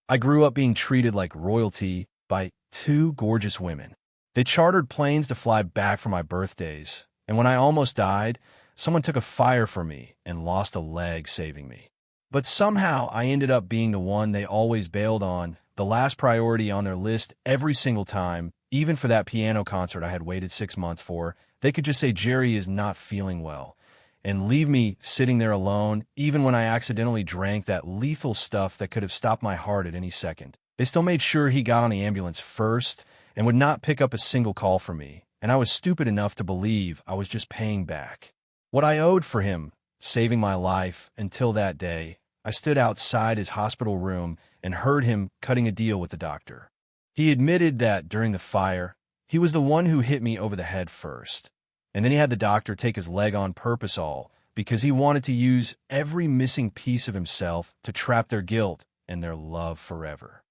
I grew up being treated like royalty by two gorgeous women. They chartered planes to fly back for my birthdays, and when I almost died, someone took a fire for me and lost a leg saving me. But somehow I ended up being the one they always bailed on, the last priority on their list every single time, even for that piano concert I had waited 6 months for. They could just say Jerry is not feeling well, and leave me sitting there alone, even when I accidentally drank that lethal stuff that could have stopped my heart at any second. They still made sure he got on the ambulance first and would not pick up a single call from me, and I was stupid enough to believe I was just paying back what I owed for him saving my life. Until that day, I stood outside his hospital room and heard him cutting a deal with the doctor. He admitted that during the fire, he was the one who hit me over the head first, and then he had the doctor take his leg on purpose, all because he wanted to use every missing piece of himself to trap their guilt and their love forever.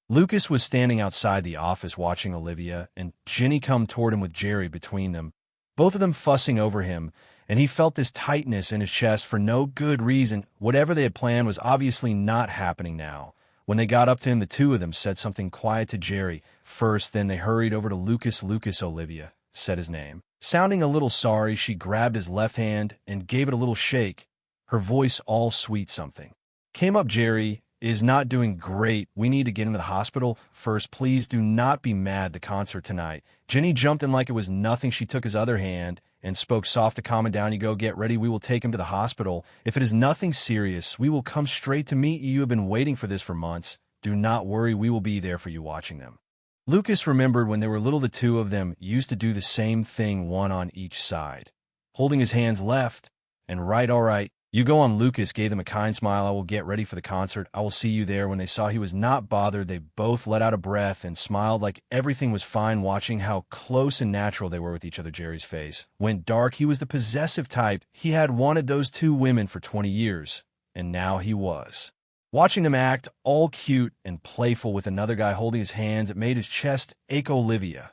Lucas was standing outside the office watching Olivia and Jenny come toward him with Jerry between them, both of them fussing over him, and he felt this tightness in his chest for no good reason. Whatever they had planned was obviously not happening now. When they got up to him, the two of them said something quiet to Jerry first, then they hurried over to Lucas. Lucas, Olivia said his name. Sounding a little sorry, she grabbed his left hand and gave it a little shake, her voice all sweet something. Came up, Jerry is not doing great. We need to get him to the hospital first. Please do not be mad. The concert tonight. Jenny jumped in like it was nothing. She took his other hand and spoke soft to calm him down. You go get ready. We will take him to the hospital. If it is nothing serious, we will come straight to meet you. You have been waiting for this for months. Do not worry. We will be there for you watching them. Lucas remembered when they were little, the two of them used to do the same thing, one on each side, holding his hands left and right. All right, you go on. Lucas gave them a kind smile. I will get ready for the concert. I will see you there. When they saw he was not bothered, they both let out a breath and smiled like everything was fine. Watching how close and natural they were with each other, Jerry's face went dark. He was the possessive type. He had wanted those two women for 20 years, and now he was watching them act all cute and playful with another guy holding his hands. It made his chest ache. Olivia,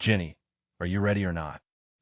Jenny, are you ready or not?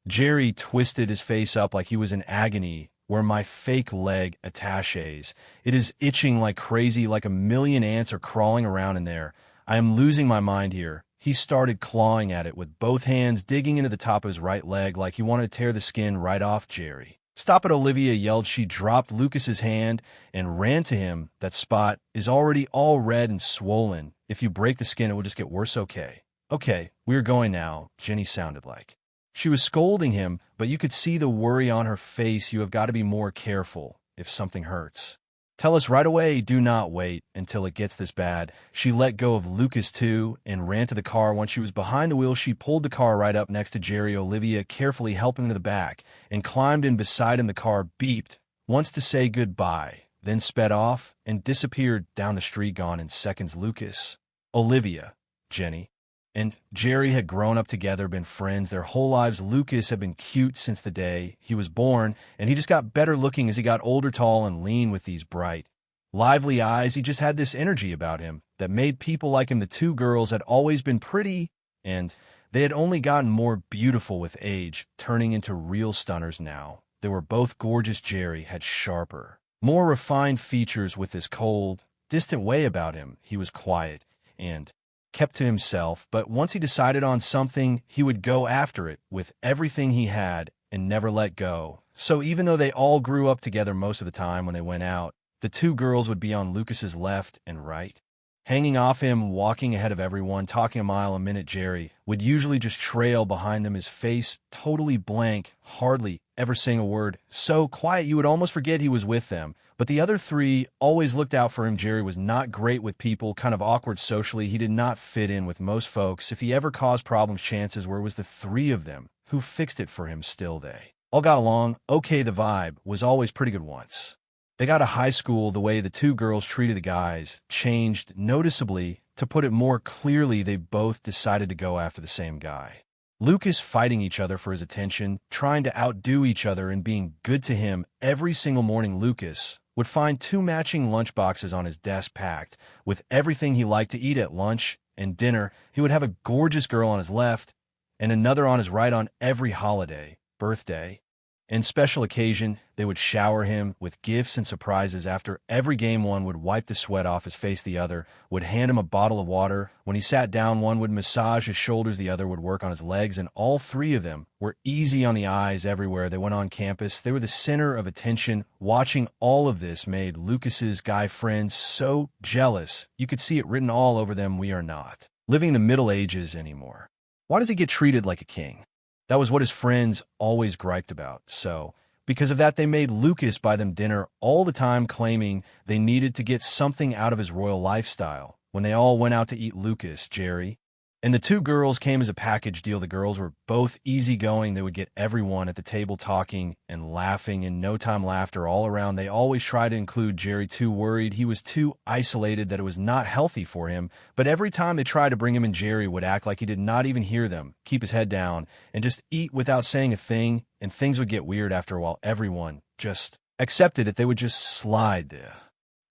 Jerry twisted his face up like he was in agony. Where my fake leg attaches. It is itching like crazy, like a million ants are crawling around in there. I am losing my mind here. He started clawing at it with both hands, digging into the top of his right leg like he wanted to tear the skin right off. Jerry, stop it, Olivia yelled. She dropped Lucas's hand and ran to him. That spot is already all red and swollen. If you break the skin, it will just get worse. Okay, we're going now, Jenny sounded like. She was scolding him, but you could see the worry on her face. You have got to be more careful if something hurts. Tell us right away. Do not wait until it gets this bad. She let go of Lucas too and ran to the car. Once she was behind the wheel, she pulled the car right up next to Jerry. Olivia carefully helped him to the back and climbed in beside him. The car beeped once to say goodbye, then sped off and disappeared down the street, gone in seconds. Lucas, Olivia, Jenny, and Jerry had grown up together, been friends their whole lives. Lucas had been cute since the day he was born, and he just got better looking as he got older, tall and lean with these bright, lively eyes. He just had this energy about him that made people like him. The two girls had always been pretty, and they had only gotten more beautiful with age, turning into real stunners now. They were both gorgeous. Jerry had sharper, more refined features with this cold, distant way about him. He was quiet and kept to himself, but once he decided on something, he would go after it with everything he had and never let go. So even though they all grew up together most of the time, when they went out, the two girls would be on Lucas's left and right, hanging off him, walking ahead of everyone, talking a mile a minute. Jerry would usually just trail behind them, his face totally blank, hardly ever saying a word, so quiet you would almost forget he was with them. But the other three always looked out for him. Jerry was not great with people, kind of awkward socially. He did not fit in with most folks. If he ever caused problems, chances were it was the three of them who fixed it for him. Still, they all got along okay. The vibe was always pretty good. Once they got to high school, the way the two girls treated the guys changed noticeably. To put it more clearly, they both decided to go after the same guy. Lucas fighting each other for his attention, trying to outdo each other and being good to him. Every single morning, Lucas would find two matching lunchboxes on his desk packed with everything he liked to eat at lunch and dinner. He would have a gorgeous girl on his left and another on his right on every holiday, birthday, In special occasion, they would shower him with gifts and surprises. After every game, one would wipe the sweat off his face, the other would hand him a bottle of water. When he sat down, one would massage his shoulders, the other would work on his legs, and all three of them were easy on the eyes everywhere they went on campus. They were the center of attention. Watching all of this made Lucas's guy friends so jealous. You could see it written all over them: we are not living the Middle Ages anymore. Why does he get treated like a king? That was what his friends always griped about. So, because of that, they made Lucas buy them dinner all the time, claiming they needed to get something out of his royal lifestyle. When they all went out to eat, Lucas, Jerry, and the two girls came as a package deal. The girls were both easygoing. They would get everyone at the table talking and laughing. In no time, laughter all around. They always tried to include Jerry, too worried he was too isolated, that it was not healthy for him. But every time they tried to bring him in, Jerry would act like he did not even hear them, keep his head down, and just eat without saying a thing. And things would get weird after a while. Everyone just accepted it. They would just slide the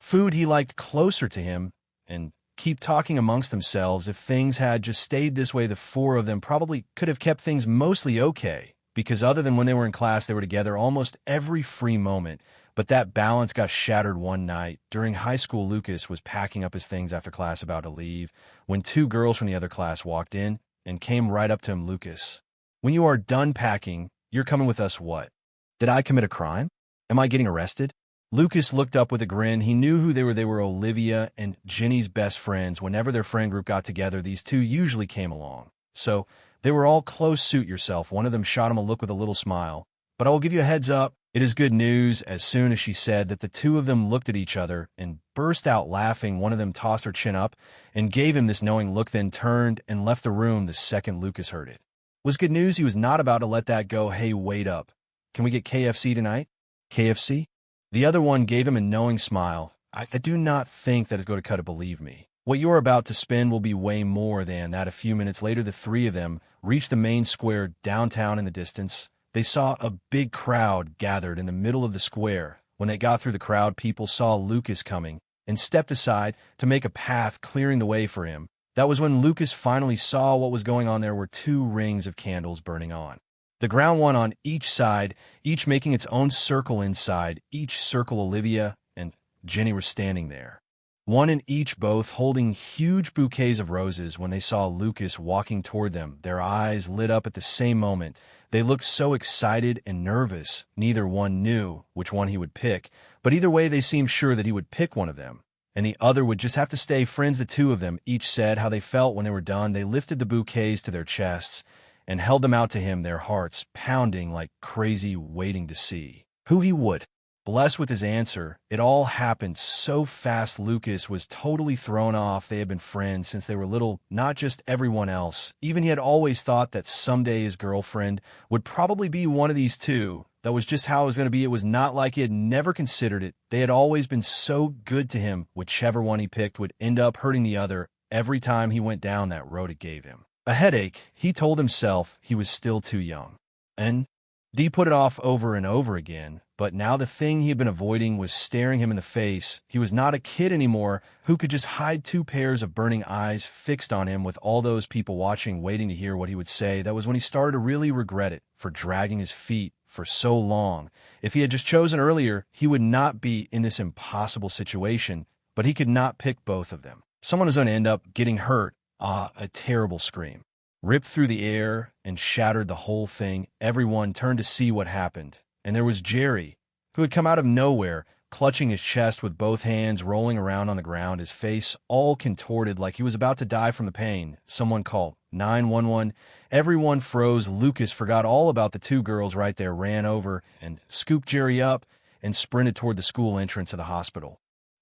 food he liked closer to him and keep talking amongst themselves. If things had just stayed this way, the four of them probably could have kept things mostly okay, because other than when they were in class, they were together almost every free moment. But that balance got shattered one night. During high school, Lucas was packing up his things after class, about to leave, when two girls from the other class walked in and came right up to him. Lucas, when you are done packing, you're coming with us. What? Did I commit a crime? Am I getting arrested? Lucas looked up with a grin. He knew who they were. They were Olivia and Ginny's best friends. Whenever their friend group got together, these two usually came along. So they were all close. Suit yourself. One of them shot him a look with a little smile. But I will give you a heads up. It is good news. As soon as she said that, the two of them looked at each other and burst out laughing. One of them tossed her chin up and gave him this knowing look, then turned and left the room the second Lucas heard it. It was good news. He was not about to let that go. Hey, wait up. Can we get KFC tonight? KFC? The other one gave him a knowing smile. I do not think that it's going to cut it, believe me. What you are about to spend will be way more than that. A few minutes later, the three of them reached the main square downtown. In the distance, they saw a big crowd gathered in the middle of the square. When they got through the crowd, people saw Lucas coming and stepped aside to make a path, clearing the way for him. That was when Lucas finally saw what was going on. There were two rings of candles burning on the ground, one on each side, each making its own circle inside each circle. Olivia and Ginny were standing there, one in each, both holding huge bouquets of roses. When they saw Lucas walking toward them, their eyes lit up at the same moment. They looked so excited and nervous. Neither one knew which one he would pick, but either way, they seemed sure that he would pick one of them, and the other would just have to stay friends. The two of them each said how they felt when they were done. They lifted the bouquets to their chests and held them out to him, their hearts pounding like crazy, waiting to see who he would bless with his answer. It all happened so fast. Lucas was totally thrown off. They had been friends since they were little, not just everyone else. Even he had always thought that someday his girlfriend would probably be one of these two. That was just how it was going to be. It was not like he had never considered it. They had always been so good to him. Whichever one he picked would end up hurting the other every time he went down that road. It gave him a headache. He told himself he was still too young. And Dee put it off over and over again, but now the thing he had been avoiding was staring him in the face. He was not a kid anymore who could just hide two pairs of burning eyes fixed on him with all those people watching, waiting to hear what he would say. That was when he started to really regret it for dragging his feet for so long. If he had just chosen earlier, he would not be in this impossible situation, but he could not pick both of them. Someone was going to end up getting hurt. A terrible scream ripped through the air and shattered the whole thing. Everyone turned to see what happened, and there was Jerry, who had come out of nowhere, clutching his chest with both hands, rolling around on the ground, his face all contorted like he was about to die from the pain. Someone called 911. Everyone froze. Lucas forgot all about the two girls right there, ran over and scooped Jerry up and sprinted toward the school entrance of the hospital.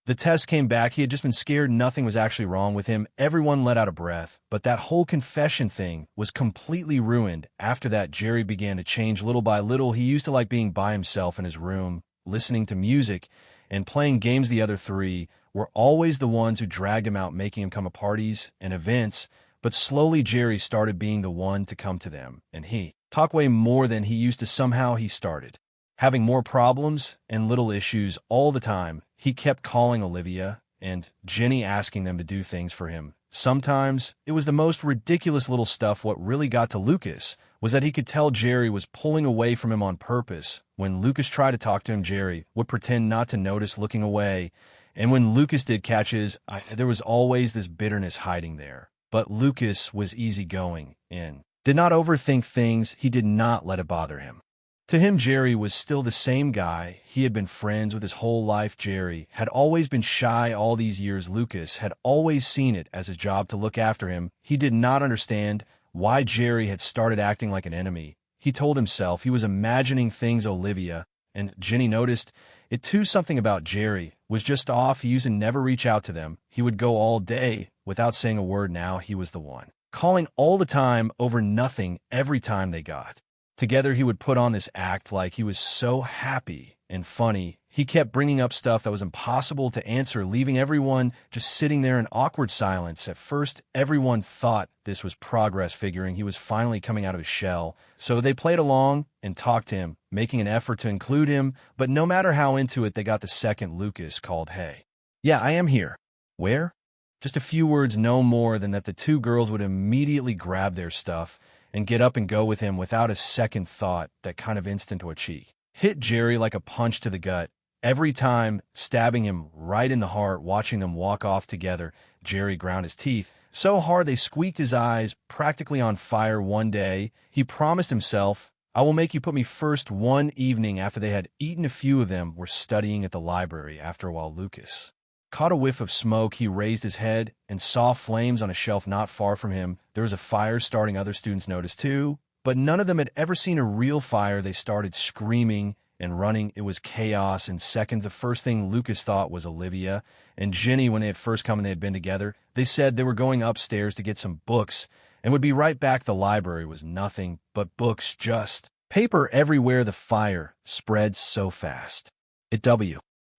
The test came back. He had just been scared. Nothing was actually wrong with him. Everyone let out a breath, but that whole confession thing was completely ruined. After that, Jerry began to change little by little. He used to like being by himself in his room, listening to music and playing games. The other three were always the ones who dragged him out, making him come to parties and events, but slowly Jerry started being the one to come to them, and he talked way more than he used to. Somehow he started having more problems and little issues all the time. He kept calling Olivia and Jenny asking them to do things for him. Sometimes it was the most ridiculous little stuff. What really got to Lucas was that he could tell Jerry was pulling away from him on purpose. When Lucas tried to talk to him, Jerry would pretend not to notice, looking away. And when Lucas did catches, there was always this bitterness hiding there. But Lucas was easygoing and did not overthink things. He did not let it bother him. To him, Jerry was still the same guy he had been friends with his whole life. Jerry had always been shy all these years. Lucas had always seen it as his job to look after him. He did not understand why Jerry had started acting like an enemy. He told himself he was imagining things. Olivia and Jenny noticed it too. Something about Jerry was just off. He used to never reach out to them. He would go all day without saying a word. Now he was the one, calling all the time over nothing. Every time they got together, he would put on this act like he was so happy and funny. He kept bringing up stuff that was impossible to answer, leaving everyone just sitting there in awkward silence. At first, everyone thought this was progress, figuring he was finally coming out of his shell. So they played along and talked to him, making an effort to include him. But no matter how into it they got, the second Lucas called, "Hey, yeah, I am here." "Where?" Just a few words, no more than that. The two girls would immediately grab their stuff and get up and go with him without a second thought. That kind of instant to a cheek hit Jerry like a punch to the gut, every time stabbing him right in the heart. Watching them walk off together, Jerry ground his teeth so hard they squeaked, his eyes practically on fire. One day, he promised himself, "I will make you put me first." One evening, after they had eaten, a few of them were studying at the library. After a while, Lucas caught a whiff of smoke. He raised his head and saw flames on a shelf not far from him. There was a fire starting. Other students noticed too, but none of them had ever seen a real fire. They started screaming and running. It was chaos in seconds. The first thing Lucas thought was Olivia and Jenny. When they had first come and they had been together, they said they were going upstairs to get some books and would be right back. The library was nothing but books, just paper everywhere. The fire spread so fast.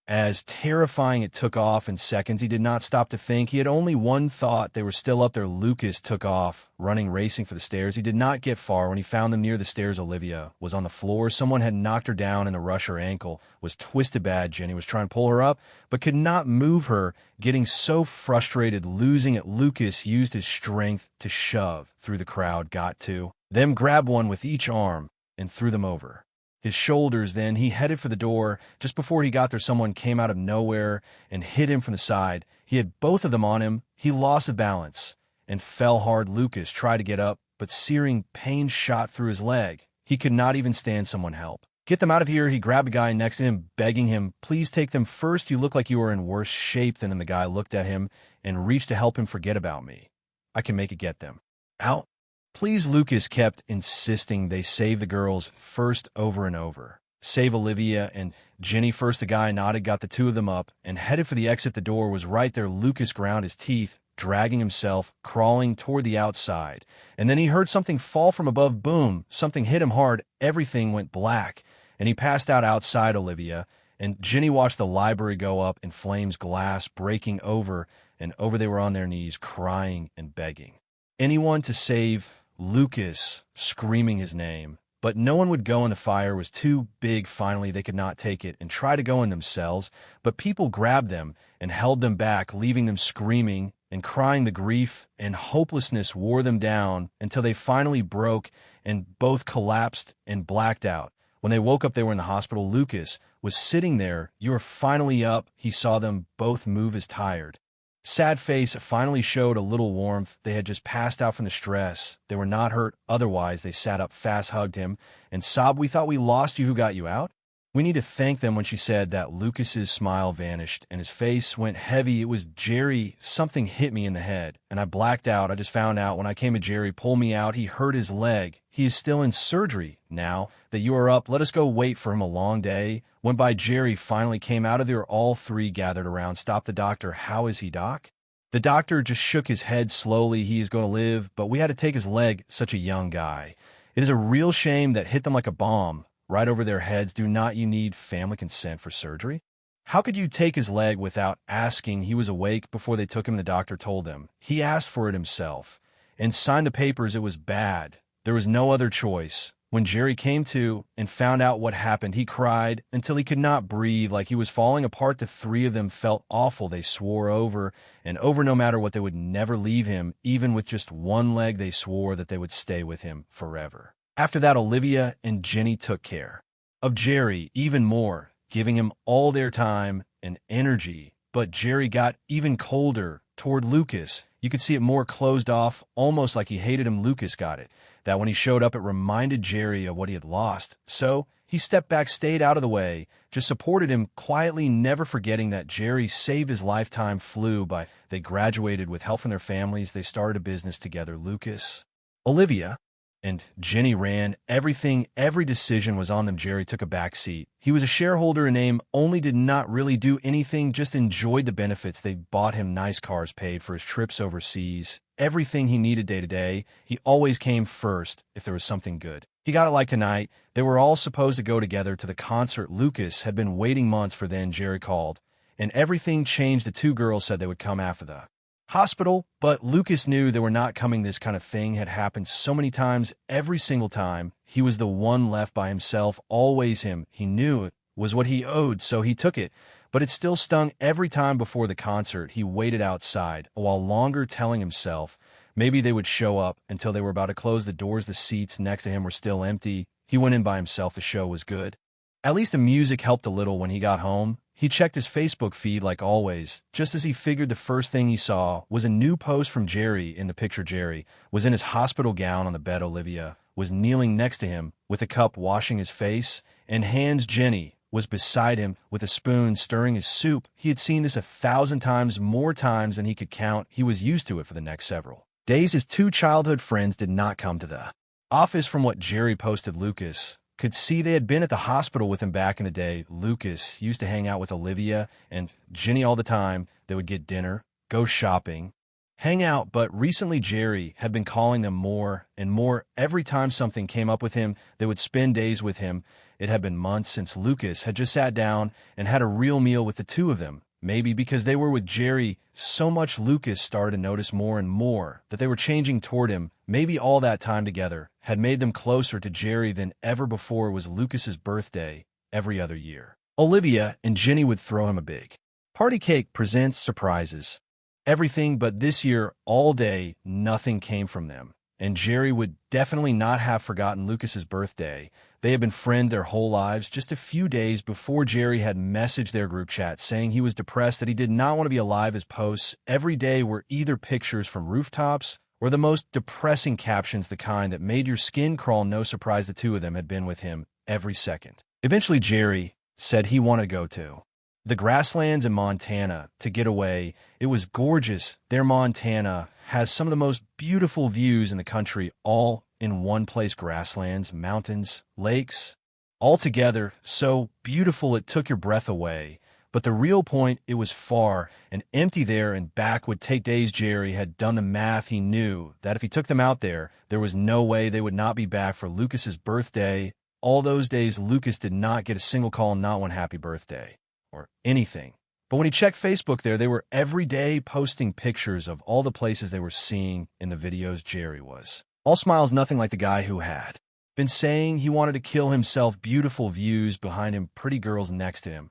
As terrifying, it took off in seconds. He did not stop to think. He had only one thought. They were still up there. Lucas took off, running, racing for the stairs. He did not get far when he found them near the stairs. Olivia was on the floor. Someone had knocked her down in the rush. Her ankle was twisted bad. Jenny was trying to pull her up, but could not move her, getting so frustrated, losing it. Lucas used his strength to shove through the crowd, got to them, grabbed one with each arm, and threw them over his shoulders. Then he headed for the door. Just before he got there, someone came out of nowhere and hit him from the side. He had both of them on him. He lost the balance and fell hard. Lucas tried to get up, but searing pain shot through his leg. He could not even stand. Someone help. "Get them out of here." He grabbed a guy next to him, begging him, "Please take them first. You look like you are in worse shape than." And the guy looked at him and reached to help him. "Forget about me. I can make it. Get them out, please." Lucas kept insisting they save the girls first, over and over. "Save Olivia and Jenny first." The guy nodded, got the two of them up, and headed for the exit. The door was right there. Lucas ground his teeth, dragging himself, crawling toward the outside. And then he heard something fall from above. Boom! Something hit him hard. Everything went black, and he passed out outside. Olivia and Jenny watched the library go up in flames, glass breaking over and over. They were on their knees, crying and begging anyone to save Lucas, screaming his name. But no one would go, and the fire was too big. Finally, they could not take it and try to go in themselves, but people grabbed them and held them back, leaving them screaming and crying. The grief and hopelessness wore them down until they finally broke and both collapsed and blacked out. When they woke up, they were in the hospital. Lucas was sitting there. "You are finally up." He saw them both move. His tired, sad face finally showed a little warmth. They had just passed out from the stress. They were not hurt otherwise. They sat up fast, hugged him, and sobbed. "We thought we lost you. Who got you out?" "We need to thank them." When she said that, Lucas's smile vanished, and his face went heavy. "It was Jerry. Something hit me in the head, and I blacked out. I just found out when I came to Jerry pulled me out. He hurt his leg. He is still in surgery. Now that you are up, let us go wait for him." A long day went by. Jerry finally came out of there. All three gathered around. "Stopped the doctor." "How is he, Doc?" The doctor just shook his head slowly. "He is going to live, but we had to take his leg." "Such a young guy. It is a real shame that hit them like a bomb right over their heads. Do not you need family consent for surgery?" "How could you take his leg without asking?" "He was awake before they took him." The doctor told them. "He asked for it himself and signed the papers. It was bad. There was no other choice. When Jerry came to and found out what happened, he cried until he could not breathe, like he was falling apart. The three of them felt awful. They swore over and over, no matter what, they would never leave him. Even with just one leg, they swore that they would stay with him forever. After that, Olivia and Jenny took care of Jerry even more, giving him all their time and energy. But Jerry got even colder toward Lucas. You could see it more closed off, almost like he hated him. Lucas got it, that when he showed up, it reminded Jerry of what he had lost. So he stepped back, stayed out of the way, just supported him quietly, never forgetting that Jerry saved his lifetime. Flew by. They graduated with help from their families. They started a business together. Lucas, Olivia, and Jenny ran everything. Every decision was on them. Jerry took a back seat. He was a shareholder in name, only did not really do anything, just enjoyed the benefits. They bought him nice cars, paid for his trips overseas, everything he needed day to day. He always came first if there was something good. He got it like tonight. They were all supposed to go together to the concert. Lucas had been waiting months for then. Jerry called, and everything changed. The two girls said they would come after the hospital, but Lucas knew they were not coming. This kind of thing had happened so many times. Every single time, he was the one left by himself, always him. He knew it was what he owed, so he took it, but it still stung every time. Before the concert, he waited outside a while longer, telling himself maybe they would show up. Until they were about to close the doors, the seats next to him were still empty. He went in by himself. The show was good. At least the music helped a little. When he got home, he checked his Facebook feed like always. Just as he figured, the first thing he saw was a new post from Jerry. In the picture, Jerry was in his hospital gown on the bed. Olivia was kneeling next to him with a cup, washing his face and hands. Jenny was beside him with a spoon, stirring his soup. He had seen this 1,000 times, more times than he could count. He was used to it. For the next several days, his two childhood friends did not come to the office. From what Jerry posted, Lucas could see they had been at the hospital with him back in the day. Lucas used to hang out with Olivia and Jenny all the time. They would get dinner, go shopping, hang out, but recently Jerry had been calling them more and more. Every time something came up with him, they would spend days with him. It had been months since Lucas had just sat down and had a real meal with the two of them. Maybe because they were with Jerry so much, Lucas started to notice more and more that they were changing toward him. Maybe all that time together had made them closer to Jerry than ever before. It was Lucas's birthday every other year. Olivia and Jenny would throw him a big party cake, presents, surprises, everything. But this year, all day, nothing came from them. And Jerry would definitely not have forgotten Lucas's birthday. They had been friends their whole lives. Just a few days before, Jerry had messaged their group chat saying he was depressed, that he did not want to be alive. His posts every day were either pictures from rooftops or the most depressing captions, the kind that made your skin crawl. No surprise, the two of them had been with him every second. Eventually, Jerry said he wanted to go to the grasslands in Montana to get away. It was gorgeous there. Montana has some of the most beautiful views in the country, all in one place. Grasslands, mountains, lakes, all together, so beautiful it took your breath away. But the real point, it was far and empty there and back would take days. Jerry had done the math. He knew that if he took them out there, there was no way they would not be back for Lucas's birthday. All those days, Lucas did not get a single call, not one happy birthday or anything. But when he checked Facebook there, they were every day posting pictures of all the places they were seeing in the videos. Jerry was all smiles, nothing like the guy who had been saying he wanted to kill himself. Beautiful views behind him, pretty girls next to him,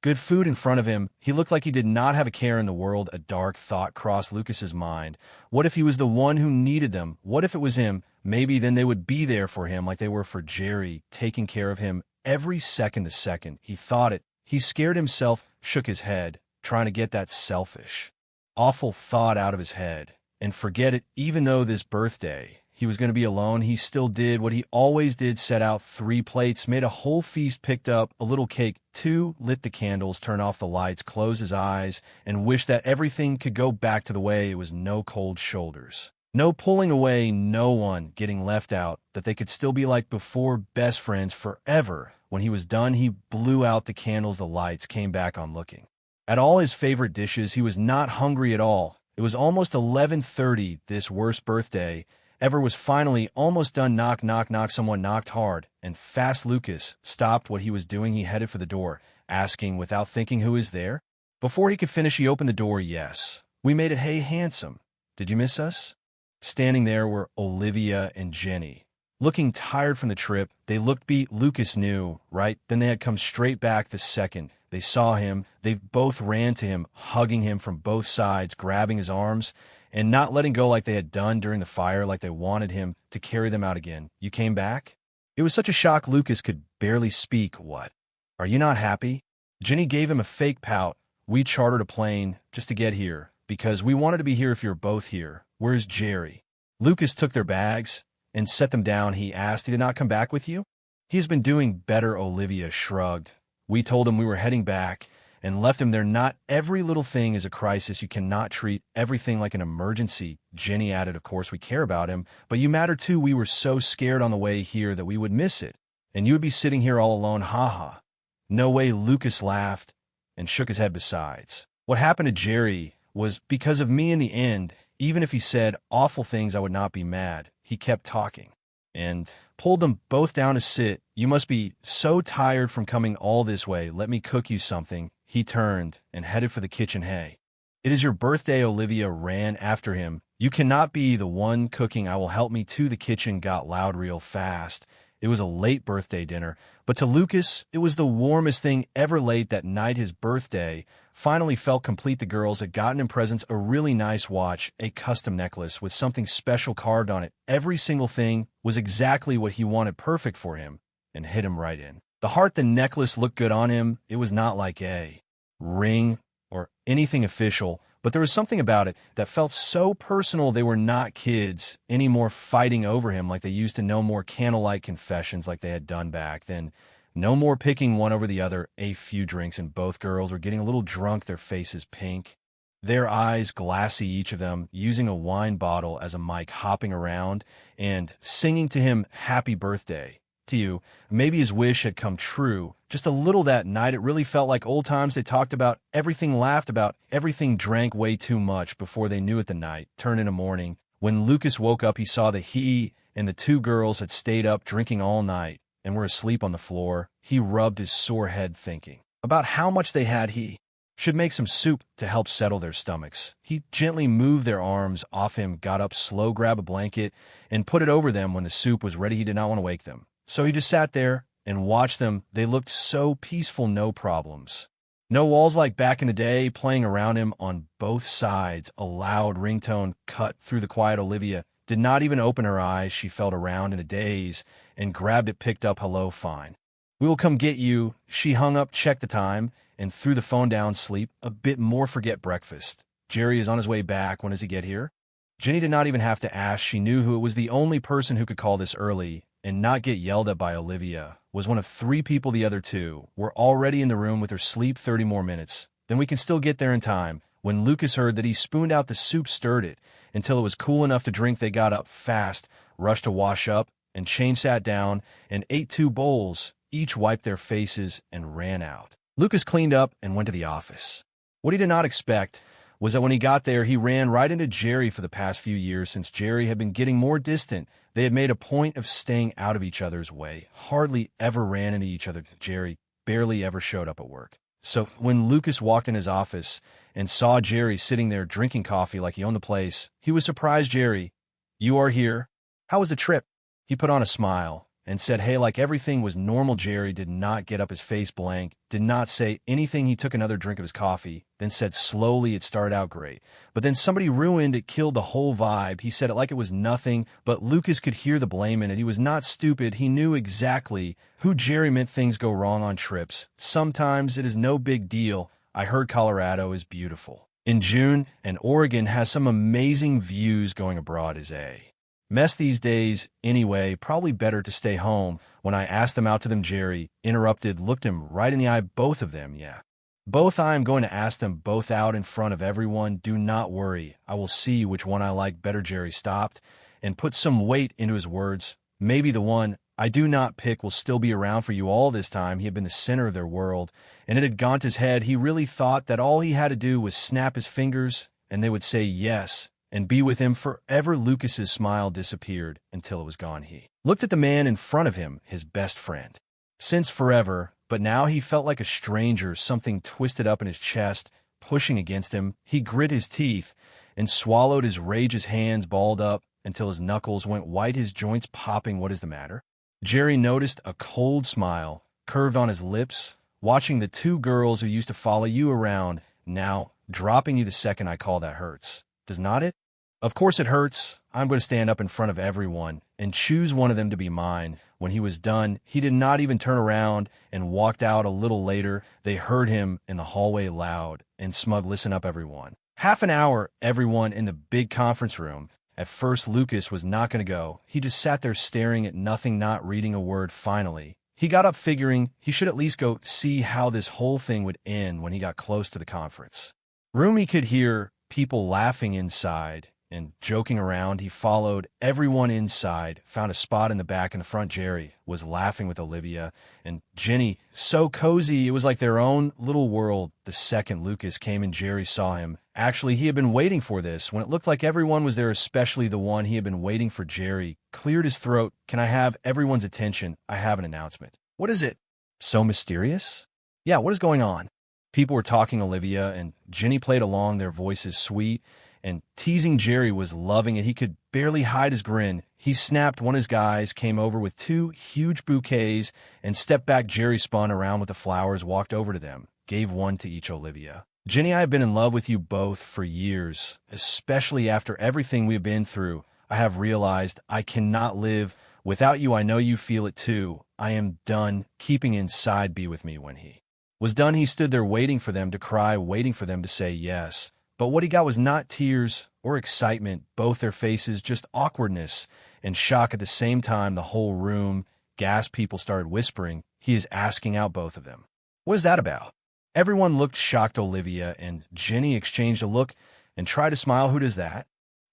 good food in front of him. He looked like he did not have a care in the world. A dark thought crossed Lucas's mind. What if he was the one who needed them? What if it was him? Maybe then they would be there for him like they were for Jerry, taking care of him every second. The second he thought it, he scared himself, shook his head, trying to get that selfish, awful thought out of his head and forget it. Even though this birthday he was going to be alone, he still did what he always did, set out 3 plates, made a whole feast, picked up a little cake, 2, lit the candles, turned off the lights, closed his eyes, and wished that everything could go back to the way it was. No cold shoulders, no pulling away, no one getting left out, that they could still be like before, best friends forever. When he was done, he blew out the candles, the lights, came back on looking at all his favorite dishes. He was not hungry at all. It was almost 11:30. This worst birthday ever was finally almost done. Knock, knock, knock. Someone knocked hard and fast. Lucas stopped what he was doing. He headed for the door, asking without thinking, "Who is there?" Before he could finish, he opened the door. "Yes, we made it. Hey, handsome. Did you miss us?" Standing there were Olivia and Jenny. Looking tired from the trip, they looked beat. Lucas knew, right? Then they had come straight back the second they saw him. They both ran to him, hugging him from both sides, grabbing his arms, and not letting go like they had done during the fire, like they wanted him to carry them out again. "You came back?" It was such a shock Lucas could barely speak. "What? Are you not happy?" Jenny gave him a fake pout. "We chartered a plane just to get here, because we wanted to be here if you're both here. Where's Jerry?" Lucas took their bags and set them down. He asked, "He did not come back with you?" "He has been doing better," Olivia shrugged. "We told him we were heading back and left him there. Not every little thing is a crisis. You cannot treat everything like an emergency." Jenny added, "Of course we care about him, but you matter too. We were so scared on the way here that we would miss it, and you would be sitting here all alone. Ha ha." "No way," Lucas laughed and shook his head. "Besides, what happened to Jerry was because of me in the end. Even if he said awful things, I would not be mad." He kept talking and pulled them both down to sit. "You must be so tired from coming all this way. Let me cook you something." He turned and headed for the kitchen. "Hey, it is your birthday." Olivia ran after him. "You cannot be the one cooking. I will help me too." The kitchen got loud real fast. It was a late birthday dinner, but to Lucas, it was the warmest thing ever. Late that night, his birthday finally felt complete. The girls had gotten him presents: a really nice watch, a custom necklace with something special carved on it. Every single thing was exactly what he wanted, perfect for him, and hit him right in the heart. The necklace looked good on him. It was not like a ring or anything official, but there was something about it that felt so personal. They were not kids anymore fighting over him like they used to. No more candlelight confessions like they had done back then. No more picking one over the other. A few drinks and both girls were getting a little drunk, their faces pink, their eyes glassy, each of them using a wine bottle as a mic, hopping around and singing to him, "Happy birthday to you." Maybe his wish had come true just a little that night. It really felt like old times. They talked about everything, laughed about everything, drank way too much. Before they knew it, the night turned into morning. When Lucas woke up, he saw that he and the two girls had stayed up drinking all night and were asleep on the floor. He rubbed his sore head, thinking about how much they had. He should make some soup to help settle their stomachs. He gently moved their arms off him, got up slow, grabbed a blanket, and put it over them. When the soup was ready, he did not want to wake them, so he just sat there and watched them. They looked so peaceful, no problems. No walls like back in the day playing around him on both sides. A loud ringtone cut through the quiet. Olivia did not even open her eyes. She felt around in a daze and grabbed it, picked up. "Hello, fine. We will come get you." She hung up, checked the time, and threw the phone down. "Sleep a bit more, forget breakfast. Jerry is on his way back. When does he get here?" Jenny did not even have to ask. She knew who it was. The only person who could call this early and not get yelled at by Olivia was one of three people. The other two were already in the room with her. "Sleep 30 more minutes. Then we can still get there in time." When Lucas heard that he spooned out the soup, stirred it until it was cool enough to drink, they got up fast, rushed to wash up, and change, sat down, and ate 2 bowls. Each wiped their faces and ran out. Lucas cleaned up and went to the office. What he did not expect was that when he got there, he ran right into Jerry. For the past few years, since Jerry had been getting more distant, they had made a point of staying out of each other's way, hardly ever ran into each other. Jerry barely ever showed up at work. So when Lucas walked in his office and saw Jerry sitting there drinking coffee like he owned the place, he was surprised. "Jerry, you are here. How was the trip?" He put on a smile and said, "Hey," like everything was normal. Jerry did not get up, his face blank, did not say anything. He took another drink of his coffee, then said slowly, "It started out great, but then somebody ruined it, killed the whole vibe." He said it like it was nothing, but Lucas could hear the blame in it. He was not stupid. He knew exactly who Jerry meant. Things go wrong on trips. Sometimes it is no big deal. "I heard Colorado is beautiful in June, and Oregon has some amazing views. Going abroad is a mess these days anyway. Probably better to stay home." When I asked them out to them, Jerry interrupted, looked him right in the eye. "Both of them?" "Yeah, both. I am going to ask them both out in front of everyone. Do not worry. I will see which one I like better." Jerry stopped and put some weight into his words. "Maybe the one I do not pick will still be around for you all this time." He had been the center of their world, and it had gone to his head. He really thought that all he had to do was snap his fingers, and they would say yes and be with him forever. Lucas's smile disappeared until it was gone. He looked at the man in front of him, his best friend since forever, but now he felt like a stranger, something twisted up in his chest, pushing against him. He grit his teeth and swallowed his rage. His hands balled up until his knuckles went white, his joints popping. What is the matter? Jerry noticed a cold smile curved on his lips, watching the two girls who used to follow you around now dropping you the second I call. That hurts, does not it? Of course it hurts. I'm going to stand up in front of everyone and choose one of them to be mine. When he was done, he did not even turn around and walked out. A little later, they heard him in the hallway loud and smug. Listen up, everyone. Half an hour, everyone in the big conference room. At first, Lucas was not going to go. He just sat there staring at nothing, not reading a word. Finally, he got up, figuring he should at least go see how this whole thing would end. When he got close to the conference room, he could hear people laughing inside and joking around. He followed everyone inside, found a spot in the back. In the front, Jerry was laughing with Olivia and Jenny. So cozy, it was like their own little world. The second Lucas came in, Jerry saw him. Actually, he had been waiting for this. When it looked like everyone was there, especially the one he had been waiting for, Jerry cleared his throat. Can I have everyone's attention? I have an announcement. What is it? So mysterious? Yeah, what is going on? People were talking. Olivia and Jenny played along, their voices sweet and teasing. Jerry was loving it. He could barely hide his grin. He snapped. One of his guys came over with two huge bouquets and stepped back. Jerry spun around with the flowers, walked over to them, gave one to each. Olivia, Jenny, I have been in love with you both for years, especially after everything we've been through. I have realized I cannot live without you. I know you feel it too. I am done keeping inside. Be with me. When he was done, he stood there waiting for them to cry, waiting for them to say yes. But what he got was not tears or excitement, both their faces, just awkwardness and shock at the same time. The whole room gasped. People started whispering. He is asking out both of them. What is that about? Everyone looked shocked. Olivia and Jenny exchanged a look and tried to smile. Who does that?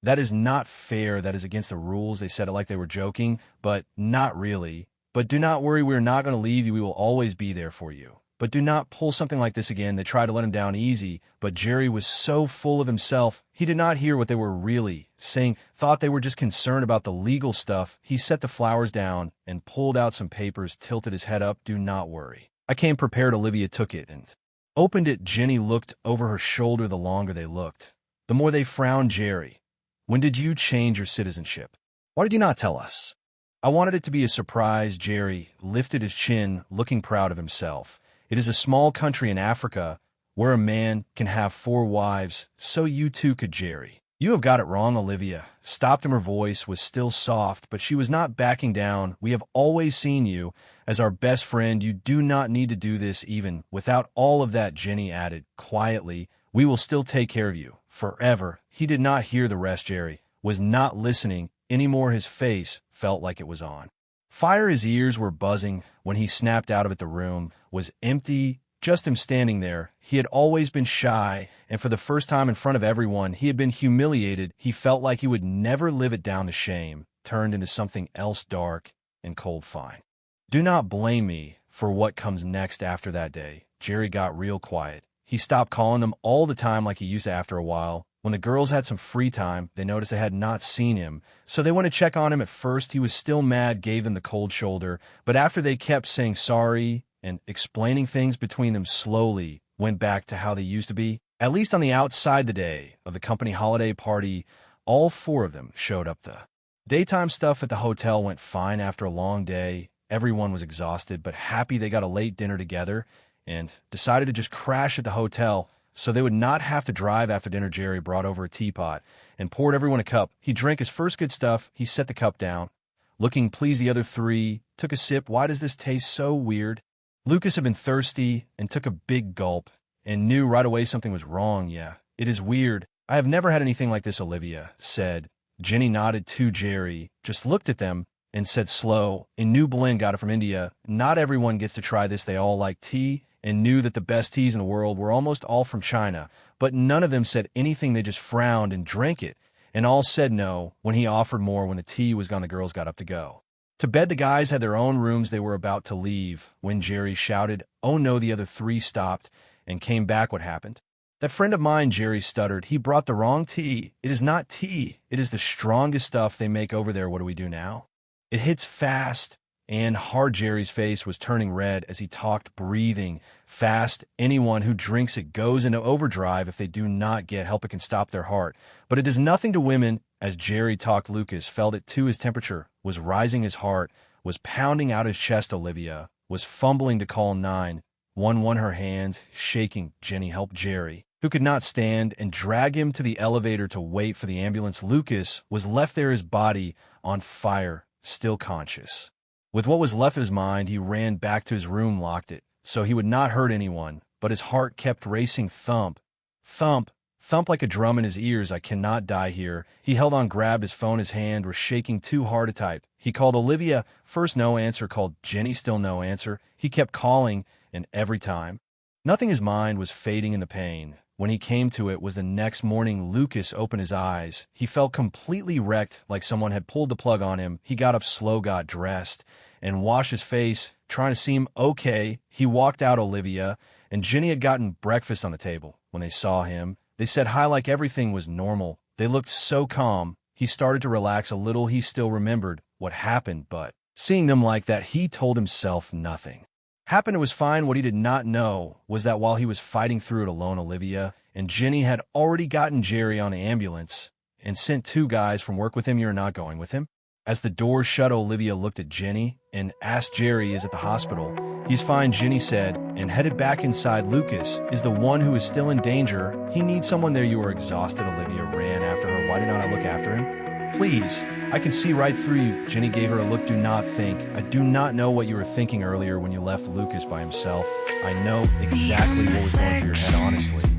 That is not fair. That is against the rules. They said it like they were joking, but not really. But do not worry, we are not going to leave you. We will always be there for you. But do not pull something like this again. They tried to let him down easy, but Jerry was so full of himself, he did not hear what they were really saying, thought they were just concerned about the legal stuff. He set the flowers down and pulled out some papers, tilted his head up. Do not worry. I came prepared. Olivia took it and opened it. Jenny looked over her shoulder. The longer they looked, the more they frowned. Jerry, when did you change your citizenship? Why did you not tell us? I wanted it to be a surprise. Jerry lifted his chin, looking proud of himself. It is a small country in Africa where a man can have 4 wives, so you too could, Jerry. You have got it wrong. Olivia stopped him. Her voice was still soft, but she was not backing down. We have always seen you as our best friend. You do not need to do this even without all of that, Jenny added quietly. We will still take care of you forever. He did not hear the rest. Jerry was not listening anymore. His face felt like it was on fire. His ears were buzzing when he snapped out of it. The room was empty, just him standing there. He had always been shy, and for the first time in front of everyone, he had been humiliated. He felt like he would never live it down. The shame turned into something else, dark and cold. Fine. Do not blame me for what comes next. After that day, Jerry got real quiet. He stopped calling them all the time like he used to. After a while, when the girls had some free time, they noticed they had not seen him, so they went to check on him. At first, he was still mad, gave them the cold shoulder, but after they kept saying sorry and explaining things between them, slowly went back to how they used to be. At least on the outside. The day of the company holiday party, all 4 of them showed up. The daytime stuff at the hotel went fine. After a long day, everyone was exhausted but happy. They got a late dinner together and decided to just crash at the hotel so they would not have to drive. After dinner, Jerry brought over a teapot and poured everyone a cup. He drank his first good stuff. He set the cup down, looking pleased. The other 3 took a sip. Why does this taste so weird? Lucas had been thirsty and took a big gulp and knew right away something was wrong. Yeah, it is weird. I have never had anything like this, Olivia said. Jenny nodded to Jerry, just looked at them and said slow, a new blend, got it from India. Not everyone gets to try this. They all like tea and knew that the best teas in the world were almost all from China, but none of them said anything. They just frowned and drank it, and all said no when he offered more. When the tea was gone, the girls got up to go to bed. The guys had their own rooms. They were about to leave when Jerry shouted, "Oh no!" The other 3 stopped and came back. What happened? That friend of mine, Jerry stuttered. He brought the wrong tea. It is not tea. It is the strongest stuff they make over there. What do we do now? It hits fast and hard Jerry's face was turning red as he talked, breathing fast. Anyone who drinks it goes into overdrive if they do not get help. It can stop their heart. But it is nothing to women. As Jerry talked, Lucas felt it too. His temperature was rising. His heart was pounding out his chest. Olivia was fumbling to call 911, her hands shaking. Jenny helped Jerry, who could not stand, and drag him to the elevator to wait for the ambulance. Lucas was left there, his body on fire, still conscious. With what was left of his mind, he ran back to his room, locked it, so he would not hurt anyone, but his heart kept racing. Thump, thump, thump like a drum in his ears. I cannot die here. He held on, grabbed his phone. His hand was shaking too hard to type. He called Olivia. First, no answer. Called Jenny, still no answer. He kept calling, and every time, nothing. His mind was fading in the pain. When he came to it was the next morning. Lucas opened his eyes. He felt completely wrecked, like someone had pulled the plug on him. He got up slow, got dressed, and washed his face, trying to seem okay. He walked out. Olivia and Jenny had gotten breakfast on the table. When they saw him, they said hi like everything was normal. They looked so calm. He started to relax a little. He still remembered what happened, but seeing them like that, he told himself nothing happened. It was fine. What he did not know was that while he was fighting through it alone, Olivia and Jenny had already gotten Jerry on the ambulance and sent 2 guys from work with him. You're not going with him? As the door shut, Olivia looked at Jenny and asked, Jerry is at the hospital. He's fine, Jenny said, and headed back inside. Lucas is the one who is still in danger. He needs someone there. You are exhausted. Olivia ran after her. Why did not I look after him? Please, I can see right through you. Jenny gave her a look. Do not think. I do not know what you were thinking earlier when you left Lucas by himself. I know exactly what was going through your head, honestly.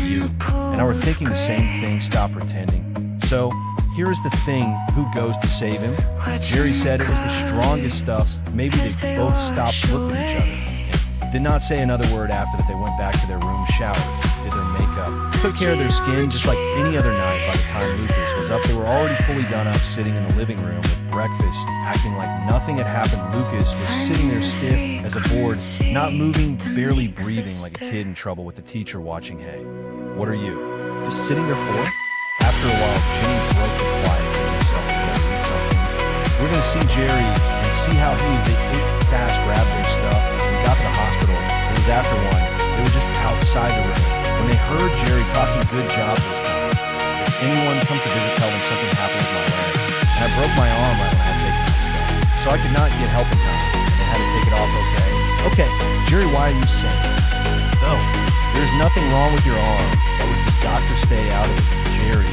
You and I were thinking the same thing. Stop pretending. So, here is the thing. Who goes to save him? Jerry said it was the strongest stuff. Maybe they both stopped, looked at each other, and did not say another word. After that, they went back to their room, showered, did their makeup, took care of their skin just like any other night. By the time Lucas was up, they were already fully done up, sitting in the living room with breakfast, acting like nothing had happened. Lucas was sitting there stiff as a board, not moving, barely breathing, like a kid in trouble with the teacher watching. Hey, what are you? Just sitting there for? After a while, Jenny broke the quiet and told himself to go read something. We're going to see Jerry and see how he is. They ate fast, grabbed their stuff, and got to the hospital. It was after 1. They were just outside the room when they heard Jerry talking. Good job this time. If anyone comes to visit, tell them something happened with my leg. And I broke my arm right when I had taken my stuff. So I could not get help in time. And they had to take it off, okay? Okay, Jerry, why are you saying? No, there's nothing wrong with your arm. That was the doctor. Stay out of it. Jerry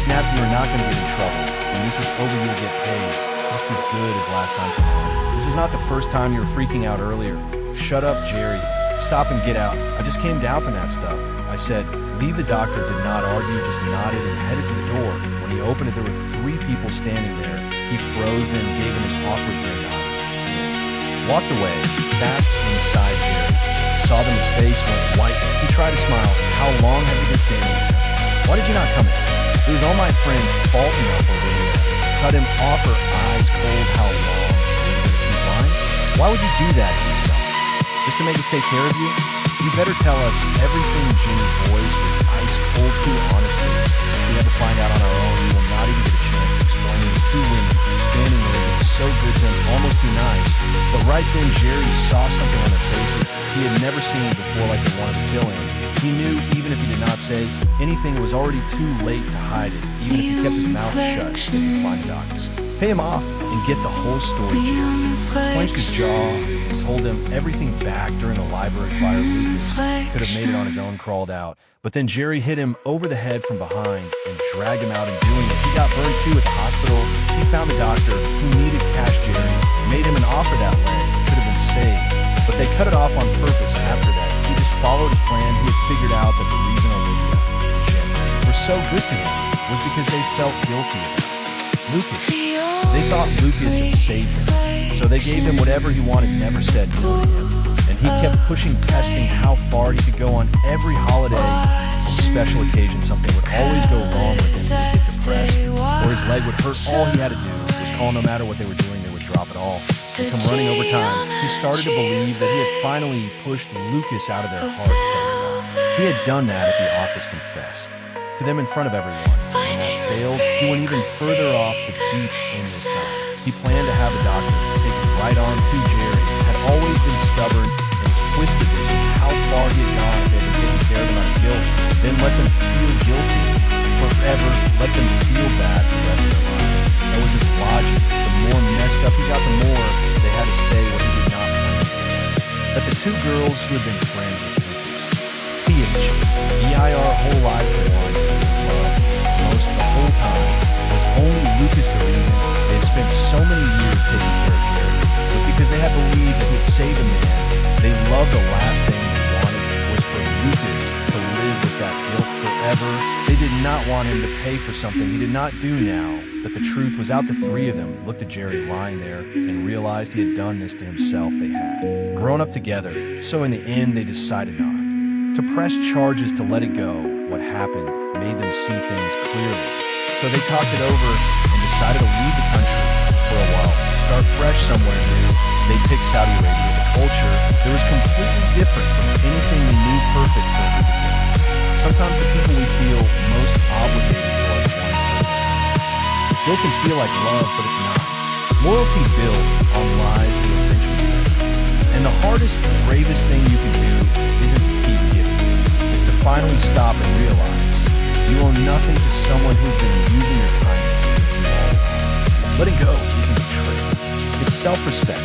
snapped. You are not going to get in trouble. When this is over, you'll get paid. Just as good as last time. Come on. This is not the first time you were freaking out earlier. Shut up, Jerry. Stop and get out. I just came down from that stuff. I said, leave. The doctor did not argue, just nodded and headed for the door. When he opened it, there were 3 people standing there. He froze and gave him an awkward head nod. Walked away, fast inside Jerry. Saw them, his face went white. He tried to smile. How long have you been standing there? Why did you not come in? It was all my friends fault enough over here. Cut him off, her eyes cold. How long? Are you going to keep lying? Why would you do that to yourself? Just to make us take care of you? You better tell us everything. Jenny's voice was ice cold too, honestly. We had to find out on our own. We will not even get a chance to explain. 2 women standing there, looking so good to him, almost too nice. But right then, Jerry saw something on their faces he had never seen before, like they wanted to kill him. He knew even if he did not say anything, it was already too late to hide it. Even if he kept his mouth shut, he could find the doctors. Pay him off and get the whole story, Jerry. Clenched his jaw and told him everything back during the library fire. Lucas could have made it on his own, crawled out. But then Jerry hit him over the head from behind and dragged him out. In doing it, he got burned too at the hospital. He found the doctor who needed cash. Jerry made him an offer. That leg could have been saved, but they cut it off on purpose. After that, he just followed his plan. He had figured out that the reason Olivia and Jen were so good to him was because they felt guilty about Lucas. They thought Lucas had saved him, so they gave him whatever he wanted, never said no to him. And he kept pushing, testing how far he could go. On every holiday and special occasion, something would always go wrong with him. He would get depressed, or his leg would hurt. All he had to do was call. No matter what they were doing, they would drop it all and come running over time. He started to believe that he had finally pushed Lucas out of their hearts. He had done that at the office, confessed to them in front of everyone. When that failed, he went even further off the deep end this time. He planned to have the doctor take it right arm too, Jerry, had always been stubborn and twisted. This was how far he had gone if they had taken care of them out of guilt. Then let them feel guilty forever. Let them feel bad for the rest of their lives. That was his logic. The more messed up he got, the more they had to stay where he did not plan to stay. But the two girls who had been friends with Lucas, T.H., E.I.R. whole lives they wanted love most the whole time, was only Lucas the reason they had spent so many years taking care of Jerry. It was because they had believed that he'd save a man. They loved the last thing they wanted was for Lucas to live with that guilt forever. They did not want him to pay for something he did not do now. But the truth was out. The three of them looked at Jerry lying there and realized he had done this to himself. They had grown up together, so in the end they decided not to press charges, to let it go. What happened made them see things clearly. So they talked it over and decided to leave the country for a while, start fresh somewhere new. They picked Saudi Arabia, the culture that was completely different from anything we knew, perfect for a group of men. Sometimes the people we feel most obligated to are the ones that are. Guilt can feel like love, but it's not. Loyalty built on lies will eventually break. And the hardest, bravest thing you can do isn't to keep giving. It's to finally stop and realize you owe nothing to someone who's been using your kindness. Letting go isn't a trick. It's self-respect.